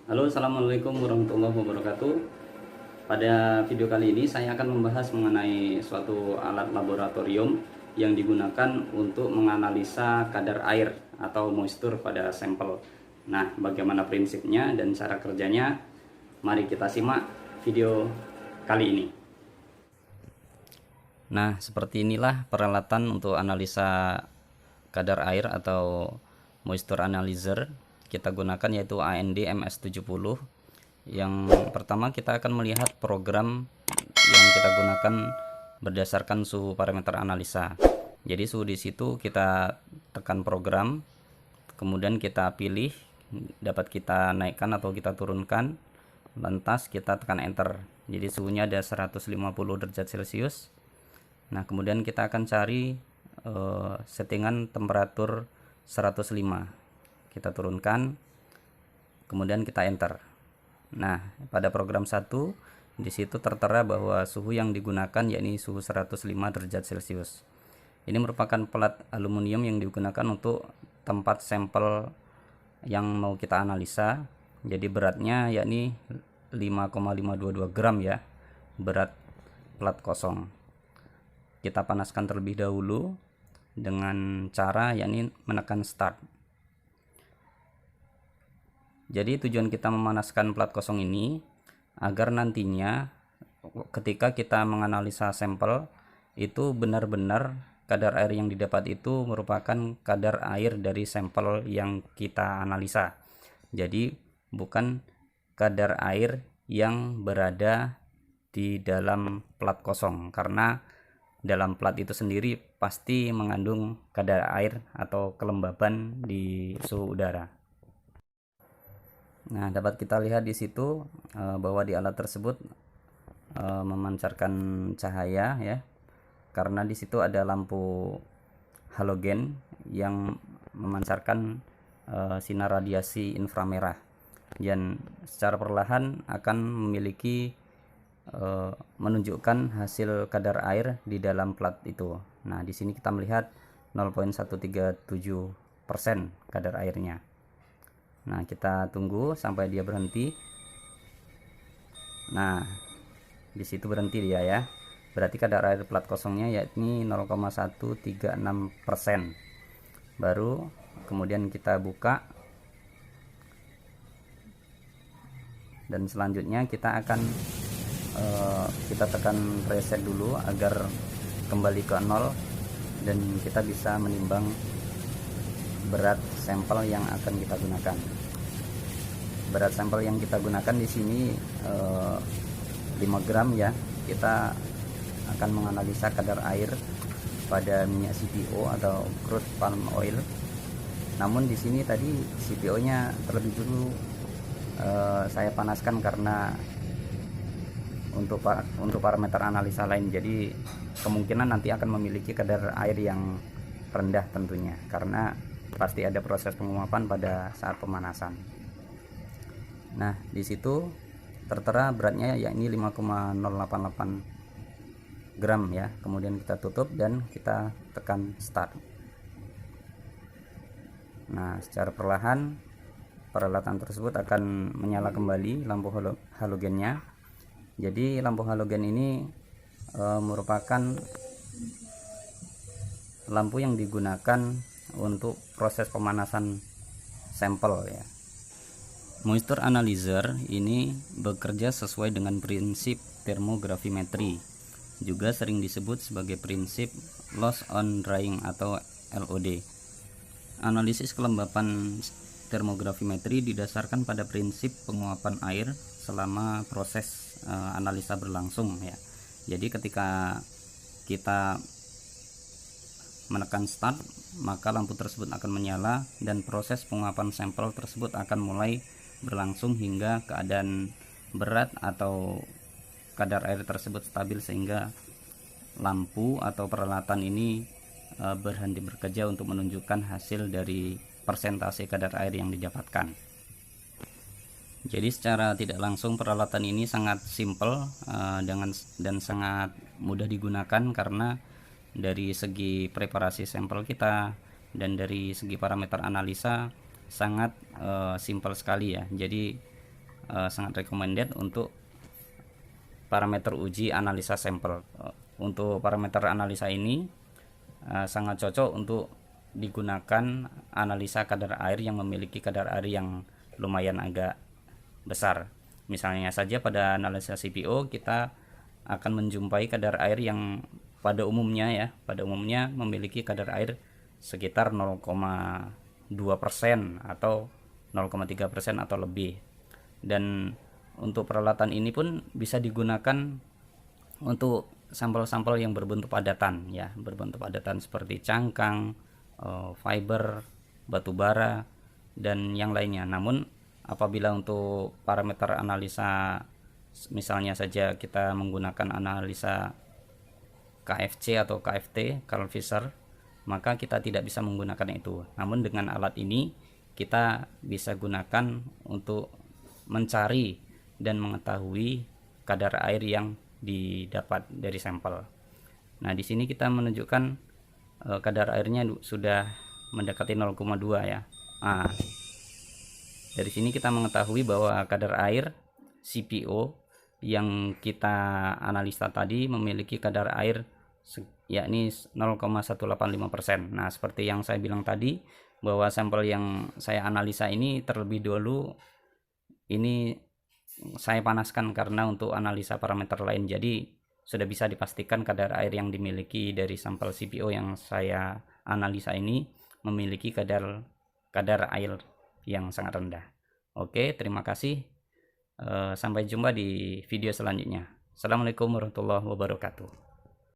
Halo, assalamualaikum warahmatullahi wabarakatuh. Pada video kali ini saya akan membahas mengenai suatu alat laboratorium yang digunakan untuk menganalisa kadar air atau moisture pada sampel. Nah, bagaimana prinsipnya dan cara kerjanya? Mari kita simak video kali ini. Nah, seperti inilah peralatan untuk analisa kadar air atau moisture analyzer kita gunakan, yaitu AND MS70. Yang pertama kita akan melihat program yang kita gunakan berdasarkan suhu parameter analisa. Jadi suhu di situ kita tekan program, kemudian kita pilih, dapat kita naikkan atau kita turunkan, lantas kita tekan enter. Jadi suhunya ada 150 derajat Celcius. Nah, kemudian kita akan cari settingan temperatur 105. Kita turunkan, kemudian kita enter. Nah, pada program 1 di situ tertera bahwa suhu yang digunakan yakni suhu 105 derajat Celcius. Ini merupakan plat aluminium yang digunakan untuk tempat sampel yang mau kita analisa. Jadi beratnya yakni 5,522 gram ya, berat plat kosong. Kita panaskan terlebih dahulu dengan cara yakni menekan start. Jadi tujuan kita memanaskan plat kosong ini agar nantinya ketika kita menganalisa sampel itu benar-benar kadar air yang didapat itu merupakan kadar air dari sampel yang kita analisa. Jadi bukan kadar air yang berada di dalam plat kosong, karena dalam plat itu sendiri pasti mengandung kadar air atau kelembaban di suhu udara. Nah, dapat kita lihat di situ bahwa di alat tersebut memancarkan cahaya ya, karena di situ ada lampu halogen yang memancarkan sinar radiasi inframerah, dan secara perlahan akan memiliki menunjukkan hasil kadar air di dalam plat itu. Nah, di sini kita melihat 0,137% kadar airnya. Nah, kita tunggu sampai dia berhenti. Nah, di situ berhenti dia ya. Berarti kadar air plat kosongnya yakni 0,136%. Baru kemudian kita buka, dan selanjutnya kita akan kita tekan reset dulu agar kembali ke 0, dan kita bisa menimbang berat sampel yang akan kita gunakan. Berat sampel yang kita gunakan di sini 5 gram ya. Kita akan menganalisa kadar air pada minyak CPO atau crude palm oil. Namun di sini tadi CPO-nya terlebih dulu saya panaskan karena untuk parameter analisa lain. Jadi kemungkinan nanti akan memiliki kadar air yang rendah tentunya, karena pasti ada proses penguapan pada saat pemanasan. Nah, di situ tertera beratnya yakni 5,088 gram ya. Kemudian kita tutup dan kita tekan start. Nah, secara perlahan peralatan tersebut akan menyala kembali lampu halogennya. Jadi lampu halogen ini merupakan lampu yang digunakan untuk proses pemanasan sampel ya. Moisture analyzer ini bekerja sesuai dengan prinsip termografimetri, juga sering disebut sebagai prinsip loss on drying atau LOD. Analisis kelembapan termografimetri didasarkan pada prinsip penguapan air selama proses analisa berlangsung ya. Jadi ketika kita menekan start, maka lampu tersebut akan menyala dan proses penguapan sampel tersebut akan mulai berlangsung hingga keadaan berat atau kadar air tersebut stabil, sehingga lampu atau peralatan ini berhenti bekerja untuk menunjukkan hasil dari persentase kadar air yang didapatkan. Jadi secara tidak langsung peralatan ini sangat simple dan sangat mudah digunakan, karena dari segi preparasi sampel kita dan dari segi parameter analisa sangat simple sekali ya. Jadi sangat recommended untuk parameter uji analisa sampel. Untuk parameter analisa ini sangat cocok untuk digunakan analisa kadar air yang memiliki kadar air yang lumayan agak besar. Misalnya saja pada analisa CPO kita akan menjumpai kadar air yang pada umumnya memiliki kadar air sekitar 0,2% atau 0,3% atau lebih. Dan untuk peralatan ini pun bisa digunakan untuk sampel-sampel yang berbentuk padatan berbentuk padatan seperti cangkang, fiber, batu bara, dan yang lainnya. Namun apabila untuk parameter analisa misalnya saja kita menggunakan analisa KFC atau KFT, Karl Fischer, maka kita tidak bisa menggunakan itu. Namun dengan alat ini kita bisa gunakan untuk mencari dan mengetahui kadar air yang didapat dari sampel. Nah, di sini kita menunjukkan kadar airnya sudah mendekati 0,2 ya. Nah, dari sini kita mengetahui bahwa kadar air CPO yang kita analisa tadi memiliki kadar air yakni 0,185%. Nah, seperti yang saya bilang tadi bahwa sampel yang saya analisa ini terlebih dahulu ini saya panaskan karena untuk analisa parameter lain, jadi sudah bisa dipastikan kadar air yang dimiliki dari sampel CPO yang saya analisa ini memiliki kadar air yang sangat rendah. Oke, terima kasih. Sampai jumpa di video selanjutnya. Assalamualaikum warahmatullahi wabarakatuh.